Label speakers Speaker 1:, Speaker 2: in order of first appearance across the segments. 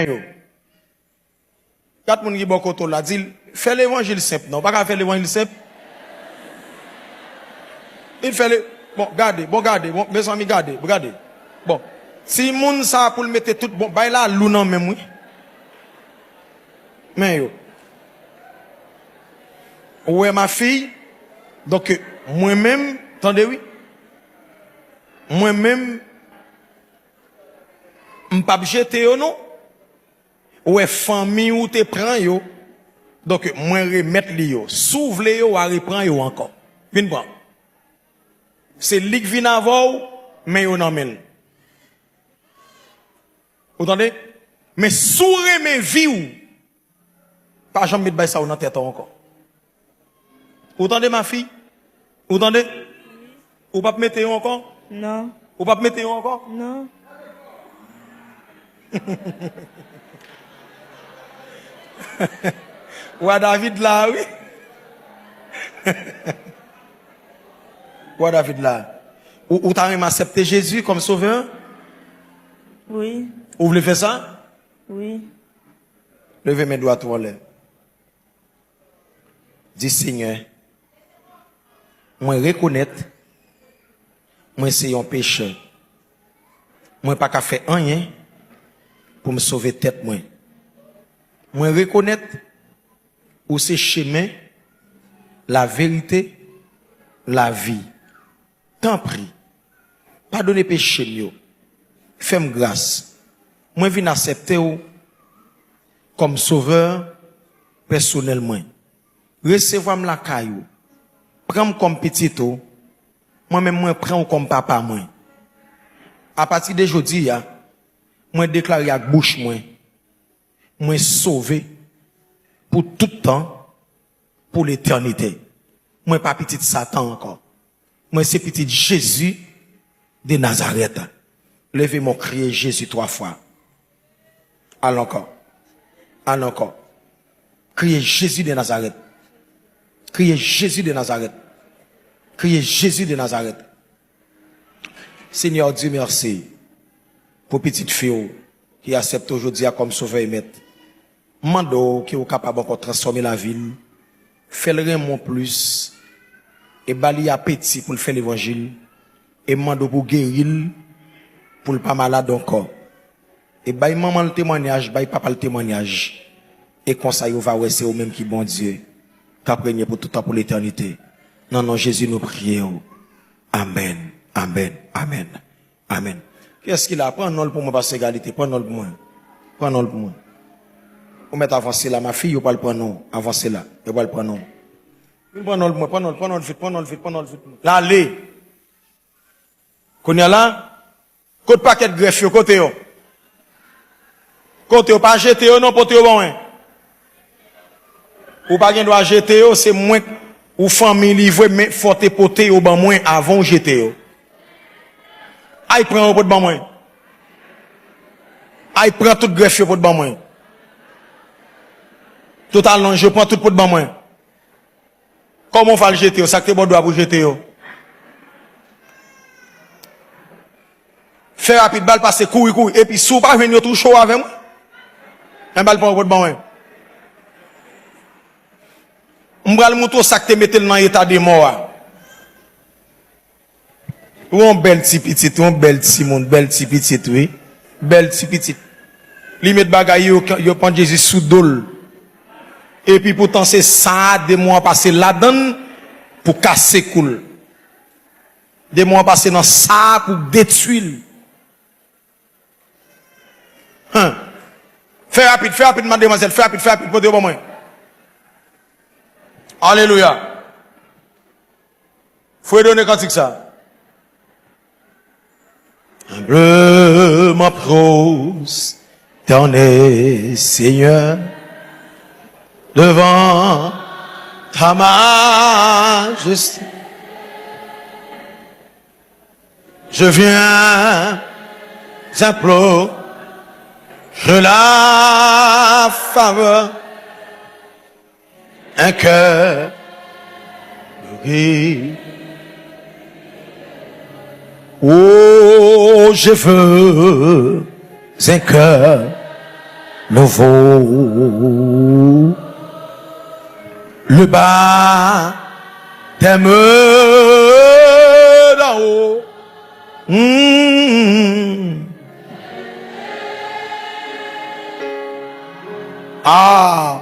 Speaker 1: yo. 4 moun qui bon koto là dit fais l'évangile simple non, pas qu'à faire l'évangile simple. Il fait le bon gardez, mes amis gardez. Bon, si moun ça pour le mettre tout bon, bay là lou nan même oui. Mais yo. Ouais ma fille, donc moi-même, attendez oui. Moi-même m'pas jeter yo non. Ouais famille ou te prend yo. Donc moi remettre li yo. S'ouvre yo à reprend yo encore. Vinn prend. C'est lik vin avant mais yo nan men. Vous entendez? Mais soure mes vie ou pas jamais mettre ça dans tête encore. Vous entendez ma fille? Vous entendez? Ou pas mettre encore?
Speaker 2: Non.
Speaker 1: Ou pas mettre encore?
Speaker 2: Non.
Speaker 1: Ou David là, oui. Ou David là. Ou t'as même accepté Jésus comme sauveur?
Speaker 2: Oui.
Speaker 1: Ou vous voulez faire ça?
Speaker 2: Oui.
Speaker 1: Levez mes doigts tout en l'air. Dis Seigneur, moi reconnaître, moi c'est un pécheur. Moi pas qu'à faire rien pour me sauver tête moi. Moi reconnaître où c'est chemin, la vérité, la vie. Tant prie, pardonnez péché mieux. Fais-moi grâce. Moi viens accepter ou comme sauveur personnellement. Recevez-moi la caillou. Prends-moi comme petit ou moi-même moi prends comme papa moi. À partir d'aujourd'hui, moi déclare avec bouche moi sauvé pour tout temps, pour l'éternité. Moi pas petit Satan encore. Moi c'est petit Jésus de Nazareth. Levez mon crier Jésus 3 fois. Allons encore. Allons encore. Criez Jésus de Nazareth. Criez Jésus de Nazareth. Criez Jésus de Nazareth. Seigneur Dieu, merci pour petite fille qui accepte aujourd'hui comme sauveur et maître. Mando qui est capable de transformer la ville. Fais-le mon plus. Et bali appétit pour faire l'évangile. Et mando pour guérir. Pour le pas malade encore. Et baille maman le témoignage, baille papa le témoignage. Et comme ça, il va ouais, c'est au même qui bon Dieu. T'as prégné pour tout temps, pour l'éternité. Non, non, Jésus nous prions. Amen. Amen. Amen. Amen. Qu'est-ce qu'il a? Prends-nous pour moi, parce que égalité. Prends-nous pour moi. Prends-nous pour moi. Vous mettez avancer là, ma fille, vous pas le prendre. Avancez là. Vous pas le prendre. Prends-nous pour moi. Prends-nous vite. Prends-nous vite. Prends-nous vite. Là, allez. Qu'on y a là? Côté paquet de greffe, côté yo. Côté yo, pas jeter yo, non, pour yo bon. Ou pas gen doit jeter yo, c'est moins, ou famille livre, mais faut te poter yo ban moins avant jeter yo. Aïe prend au pot ban moins. Aïe prend tout greffe yo pot ban moins. Total non, je prends tout pot ban moins. Comment on va le jeter yo? Ça que bon doit pour jeter yo. Faire rapide, balle passer, courir, et puis sous pas venir tout chaud avec moi. Un balle pour votre bon. M'bral mouto sac te mette dans état de mort. Ou un bel petit petit, un bel petit monde, bel petit petit, oui. Bel petit petit. Li met bagay yo prend Jésus sous dol. Et puis pourtant c'est ça des mois passé là-dedans pour casser cool. Des mois passé dans ça pour détruire. Fais rapide, mademoiselle, fais rapide, pour dire bon moi. Alléluia. Faut donner cantique ça. Humblement prosterné, Seigneur, devant ta majesté. Je viens implorer la faveur, un cœur guéri. Oh, je veux un cœur nouveau. Le bas t'aime d'en haut. Ah.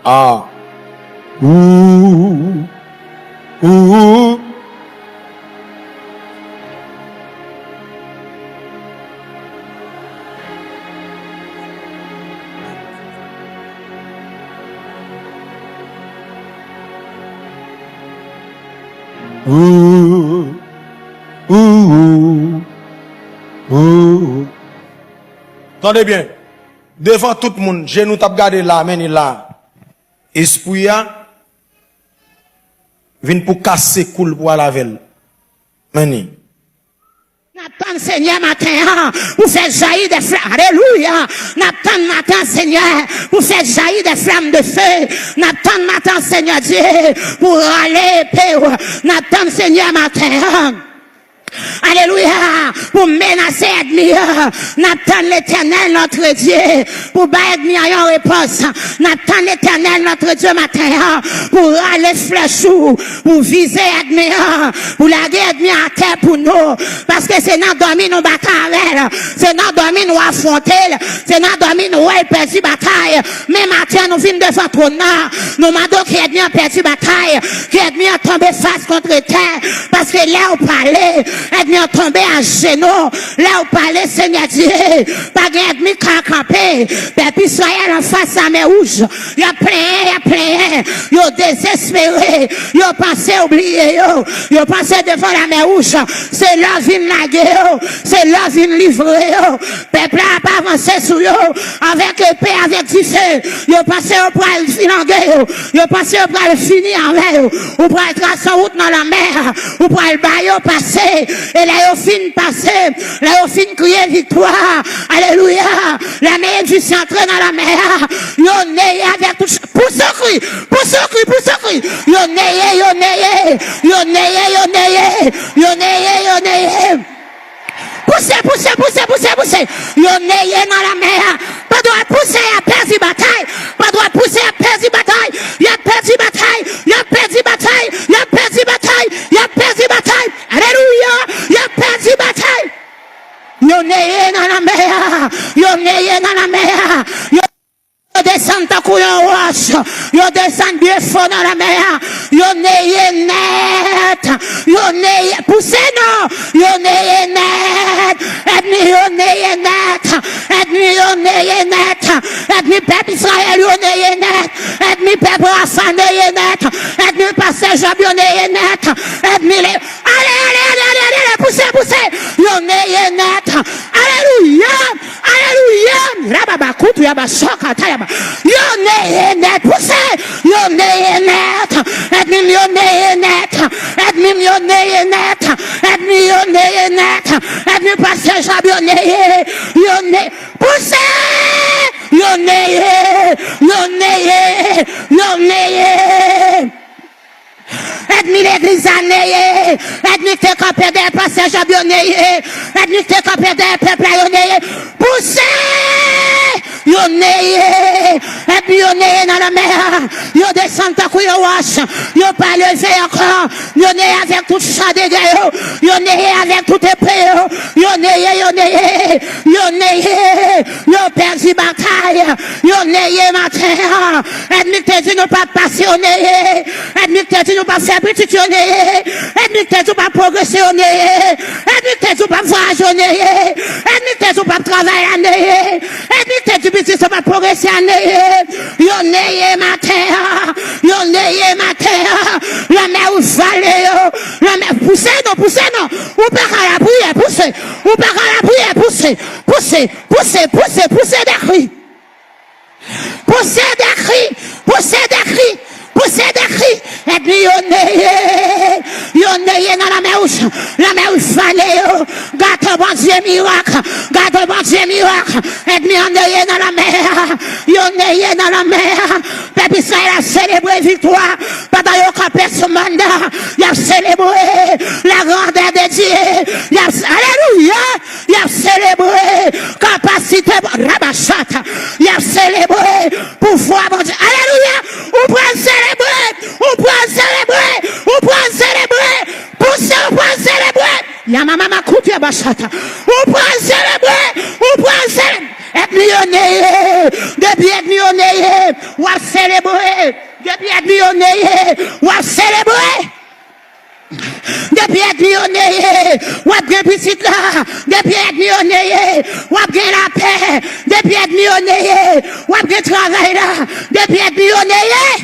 Speaker 1: Ah. Attendez bien. Devant tout le monde, je nous tape gardé là, mais là. Esprit vient pour casser cool pour la veille. Meni.
Speaker 3: N'attends Seigneur matin pour faire jaillir des flammes. Alléluia. N'attends matin Seigneur pour faire jaillir des flammes de feu. N'attends matin Seigneur Dieu pour râler paix. N'attends Seigneur matin. Alléluia, pour menacer l'ennemi, n'attend l'Éternel notre Dieu, pour battre l'ennemi en réponse, n'attend l'Éternel notre Dieu matin, pour aller flèche, pour viser l'ennemi, pour laguer l'ennemi à terre pour nous, parce que c'est dans dormir nous bataille, c'est dans dormir nous affronter, c'est dans dormir nous perdu bataille, mais matin nous venons devant ton nom, nous demandons qu'il l'ennemi a perdu bataille, qu'il l'ennemi a tombé face contre terre, parce que là on parlait, l'ennemi a tombé à genoux, là où parlait Seigneur Dieu, pas d'ennemi qui a campé, peuple Israël en face à mes rouges, il a plein, il a désespéré, il a pensé oublier, il a pensé devant la mer rouge, c'est là vine la guerre, c'est là vine livrer, peuple a pas avancé sur eux, avec épée, avec du feu, il a pensé au pour le finir en guerre, il a pensé au pour le finir en mer, ou pour le tracer en route dans la mer, ou pour le baillot passer, et là, il fin passer, là, il fin crier victoire. Alléluia. La mer du centre dans la mer. Yo neye avec tout, pour ce cri. Yo neye. Poussez. Yo neye dans la mer. Pas droit de pousser à perdre bataille. Pas droit de pousser à perdre bataille. Il a perdu bataille. Alléluia. Il a perdu bataille. Yo neye dans la mer. Yo descend ta couille en roche. Yo descend bien fort dans la mer. Yo neye net. Poussez non. Yo neye net. Ethnie peuple Israël, yo neye net. Ethnie peuple Rafa neye net. Ethnie pasteur Job, yo neye net. Ethnie les... Allez, poussez. Yo neye net. Alléluia. Rababakutu yaba soka tayaba. Yo neye net. Poussez. Yo neye net. Ethnie yo neye net. Ethnie pasteur Job, yo neye. Poussez. Yo neye. Ethnie l'église a neye. Ethnie te campé des passages à bioneye. Ethnie te campé des peuples à yoneye. Poussez. Yo neye. Ethnie yo neye dans la mer. Yo descend ta couille au wash. Yo pas levé encore. Yo neye avec tout chat de guerre. Yo neye avec tout épée. Yo neye. Yo perdu bataille. Yo neye matin. Ethnie te dit nous pas passer au neye. Ethnie te dit nous pas faire petit au neye. Ethnie te dit pas progresser au neye. Ethnie te dit pas voyager au neye. Ethnie te dit pas travailler au neye. Ethnie te dit petit pas progresser au neye. Yo neye matin. La mer ou vallée. La mer poussez non. Ou pas à la prière, poussez. Poussez des cris. Poussez des cris. Ennemi, yon neye dans la mer rouge. La mer rouge fallait. Garde bon Dieu miracle. Garde bon Dieu miracle. Ennemi, yon neye dans la mer. Yon neye dans la mer. Peuple Israël a célébré victoire. Pendant yon campé ce mandat. Il a célébré la grandeur de Dieu. Alléluia. Il a célébré capacité. Rabachata. Il a célébré pouvoir. Alléluia. On peut célébrer. On peut célébrer. On peut célébrer. On peut célébrer. Yamama Koutia Bachata. On peut célébrer. On peut célébrer. Et millionnaire. Depuis être millionnaire. On va célébrer. Depuis être millionnaire. On va célébrer. Depuis être millionnaire, ou a bien petit là. Depuis être millionnaire, ou a bien la paix. Depuis être millionnaire, ou a bien travail là. Depuis être millionnaire,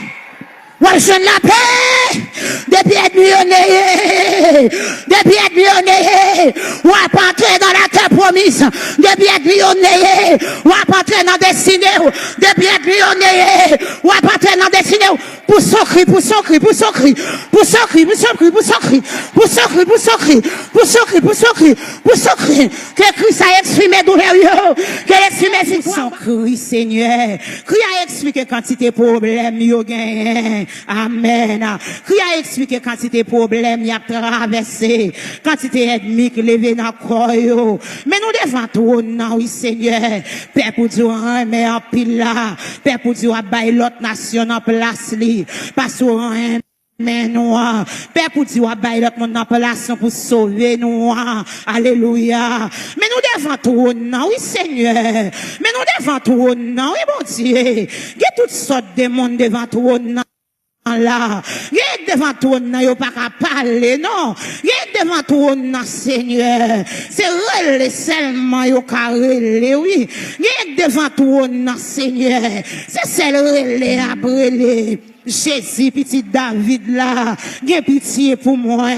Speaker 3: ou a jeune la paix. Depuis être millionnaire, depuis être millionnaire, ou a pas entrer dans la terre promise. Depuis être millionnaire, ou a pas entrer dans la destinée. Depuis être millionnaire, ou a pas entrer dans la destinée. Pour son cri, pour son cri, pour son cri, pour son cri, pour son cri, pour son cri, pour son cri, pour son cri, pour son cri, pour son cri, pour son cri. Que Christ a exprimé douleur, qu'elle exprime son cri, Seigneur. Christ a expliqué quantité de problèmes, yo gagne. Amen. Christ a expliqué quantité de problèmes, y a traversé, quantité d'ennemis qui levé dans le corps, mais nous devons tout, non, oui, Seigneur. Père pour Dieu, mais en pile là. Père pour Dieu, abaye l'autre nation en place, parce que mais nous, Père pour Dieu, abaye l'autre monde en place pour sauver nous. Alléluia. Mais nous devons tout, non, oui, Seigneur. Mais nous devons tout, non, oui, bon Dieu. Il y a toutes sortes de monde devant tout, non. Là, il devant toi, il pas qu'à parler, non. Il devant toi, Seigneur. C'est relé seulement, il qu'à relé, oui. Il devant toi, Seigneur. C'est celle relé après les. Jésus, petit David là, j'ai pitié pour moi.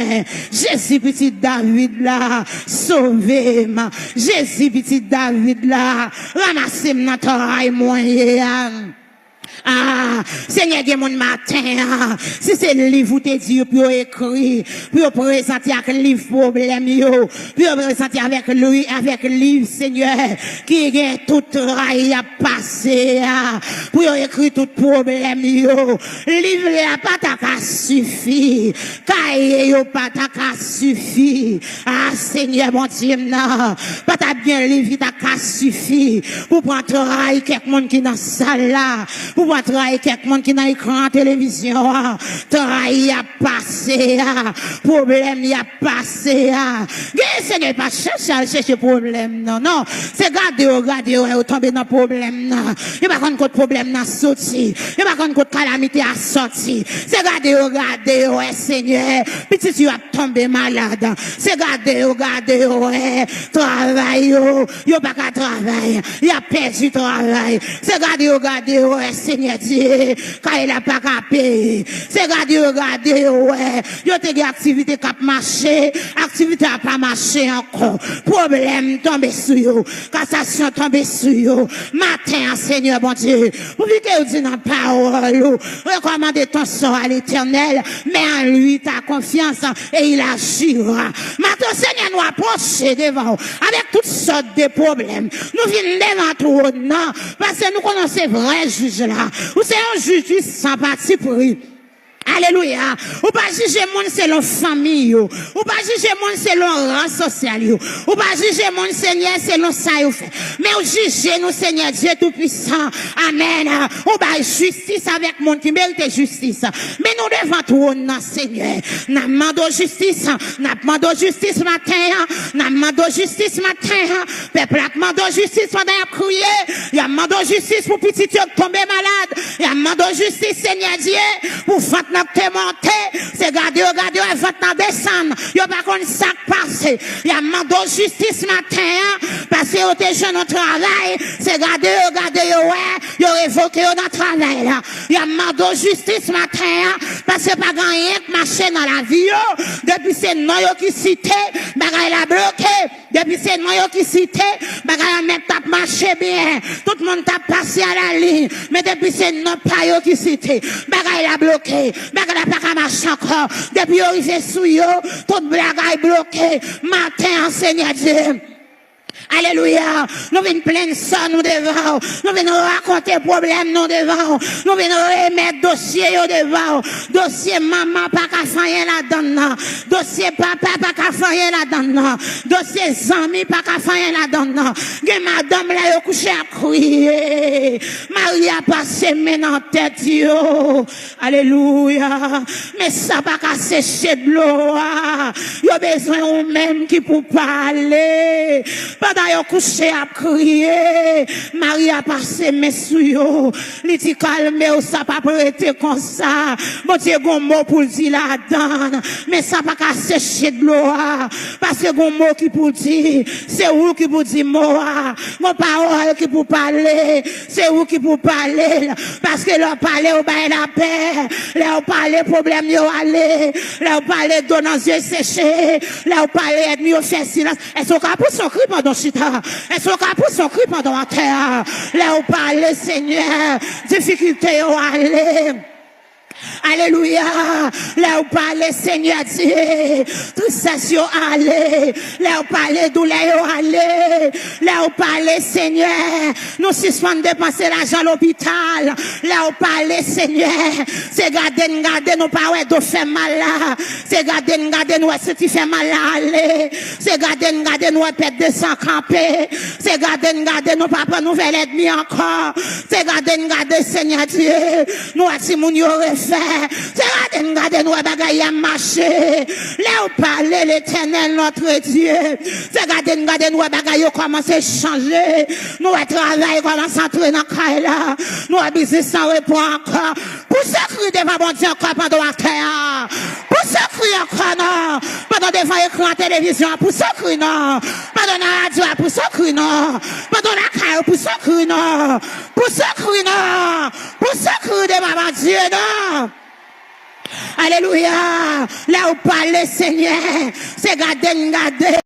Speaker 3: Jésus, petit David là, sauvez-moi. Jésus, petit David là, ramassez-moi dans ton moyen. Ah, Seigneur, il y a mon matin, si c'est le livre où t'es dit, pour écrire, pour présenter avec le livre problème, pour présenter avec lui, avec le livre, Seigneur, qui est tout rail à passer, pour écrire tout problème, livre là, pas ta qu'à suffire, cahier, pas ta qu'à suffire, ah, Seigneur, mon Dieu, non, pas ta bien livre, ta qu'à suffire, pour prendre travail, quelqu'un qui dans la salle là, pour prendre travail, quelqu'un qui dans l'écran télévision, travail a passé, problème y a passé, Seigneur, pas chercher problème, non, non, c'est regarder, tomber dans problème, non, il va contre problème n'a sorti, il va contre calamité a sorti, c'est regarder, ouais, Seigneur, petit tu as tombé malade, c'est regarder, ouais, travail, yo pas qu'à travail, il a perdu travail, c'est regarder, ouais, Seigneur Dieu, quand il a pas qu'à payer, c'est regarder, ouais, yo te des activités qui a marché, activité a pas marché encore, problème tombé sur yo, cassation tombé sur yo, matin, Seigneur, bon Dieu, vous voulez que vous dites dans la parole, recommandez ton sort à l'Éternel, mais en lui, ta confiance, et il agira. Maintenant, Seigneur, nous approcher devant, avec toutes sortes de problèmes. Nous venons devant tout, non, parce que nous connaissons vrai juge là. Vous c'est un juge sans parti pris. Alléluia. Ou pas juger monde selon famille, ou pas juger monde selon rang social, ou pas juger monde Seigneur selon ça vous fait. Mais ou juger nous Seigneur Dieu tout puissant. Amen. Ou pas justice avec monde qui mérite justice. Mais nous devons tout Seigneur. Nous demandons justice, nous demandons justice matin, nous demandons justice matin. Peuple demandons justice pendant à crier. Il demandons justice pour petit qui tomber malade. Il demandons justice Seigneur Dieu pour faire te monter, c'est regarder, va descendre. Yo pas qu'on sac passé. Y a demandé justice matin, parce que t'es jeune au travail, c'est regarder, ouais, yo révoqué dans travail là. Y a demandé justice matin, parce que pas gagné que marcher dans la vie, depuis c'est non yo qui cité, bagay la bloqué, depuis c'est nous qui cité, bagay même t'a marché bien, tout le monde t'a passé à la ligne, mais depuis c'est nous pas yo qui cité, bagay la bloqué, bagay la pas marcher encore, depuis yo arrivé sous yo, toute bagay bloqué, matin Seigneur Dieu. Alléluia. Nous venons plein ça nous devant. Nous venons raconter problème nous devant. Nous venons remettre dossier devant. Dossier maman pas qu'à faire là-dedans. Dossier papa pas qu'à faire là-dedans. Dossier amis pas qu'à faire là-dedans. Que madame là yo couché à crier. Marie a passé maintenant tête yo. Alléluia. Mais ça pas qu'à sécher de l'eau. Yo besoin ou même qui pour parler. Pendant yo couché à crier, Marie a passé mes sous yo, li ti calme ou ça pas prêter comme ça. Bon Dieu gon mot pour dire là-dedans, mais ça pas qu'à sécher de l'eau, parce que gon mot qui pour dire, c'est où qui pour dire mot, mon parole qui pour parler, c'est où qui pour parler, parce que leur parler au bail la paix, leur parler problème yo aller, leur parler d'eau dans yeux séchés, leur parler ennemi au fait silence. Est-ce qu'on pour son cri pendant chita? Est-ce qu'on pour son cri pendant la terre? Leur parler Seigneur, difficulté yo aller. Alléluia. Là où parler Seigneur Dieu, tristesse aller. Là où parler douleur aller. Là où parler Seigneur, nous suspendons dépenser l'argent à l'hôpital. Là où parler Seigneur, c'est garder nous pas ouais de faire mal là. C'est garder nous si tu fais mal là aller. C'est garder nous perdre de sang camper. C'est garder nous pas prendre nouvelle ennemi encore. C'est garder Seigneur Dieu, nous a si moun yo refait. C'est regarder nous bagaille à marcher. Là où parler l'Éternel notre Dieu. C'est regarder nous bagaille commencer à changer. Nous à travail commence à entrer dans caille là. Nous à business sans répondre encore. Pour ce cri devant bon Dieu encore pendant la terre. Pour ce cri encore non. Pendant devant écran en télévision pour ce cri non. Pendant la radio pour ce cri non. Pendant la caille pour ce cri non. Pour ce cri non. Pour ce cri devant bon Dieu non. Alléluia. Là où parler Seigneur, c'est garder.